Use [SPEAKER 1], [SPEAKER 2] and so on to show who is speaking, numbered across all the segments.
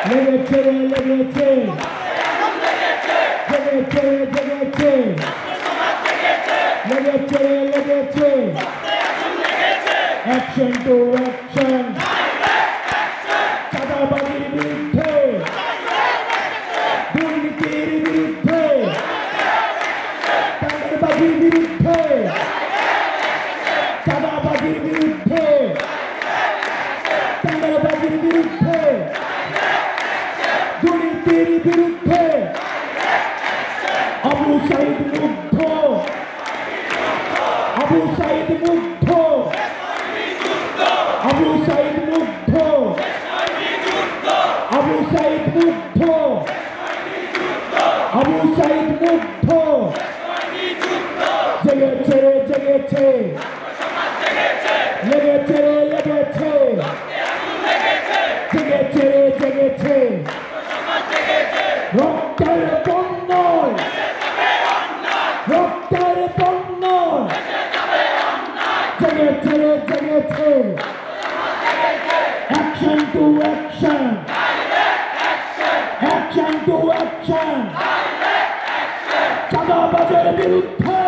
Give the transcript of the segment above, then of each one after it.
[SPEAKER 1] লেগেছে লেগেছে জেগেছে জেগেছে লেগেছে লেগেছে অ্যাকশন টু অ্যাকশন চাঁদাবাজির বিরুদ্ধে দুর্নীতির বিরুদ্ধে চাঁদাবাজির বিরুদ্ধে চাঁদাবাজির বিরুদ্ধে চাঁদাবাজির বিরুদ্ধে দুর্নীতির বিরুদ্ধে আবু সাইদ মুগ্ধ আবু সাইদ মুগ্ধ আবু সাইদ মুগ্ধ আবু সাইদ মুগ্ধ আবু সাইদ মুগ্ধ জেগেছে জেগেছে লেগেছে লেগেছে জেগেছে জেগেছে রক্তের পণ্য রক্তের পণ্য জেগেছে জেগেছে action to action action to action চাঁদাবাজের বিরুদ্ধে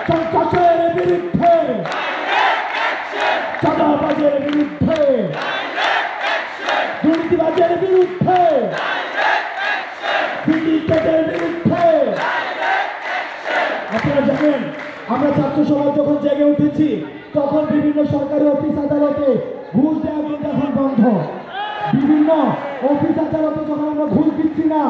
[SPEAKER 1] সন্ত্রাসের বিরুদ্ধে চাঁদাবাজের বিরুদ্ধে দুর্নীতিবাজের বিরুদ্ধে সিন্ডিকেটের বিরুদ্ধে। আপনারা জানেন আমরা ছাত্র সমাজ যখন জেগে উঠেছি তখন বিভিন্ন সরকারি অফিস আদালতে ঘুষ দেওয়া কিন্তু এখন বন্ধ। বিভিন্ন অফিস আদালতে যখন আমরা ঘুষ দিচ্ছি না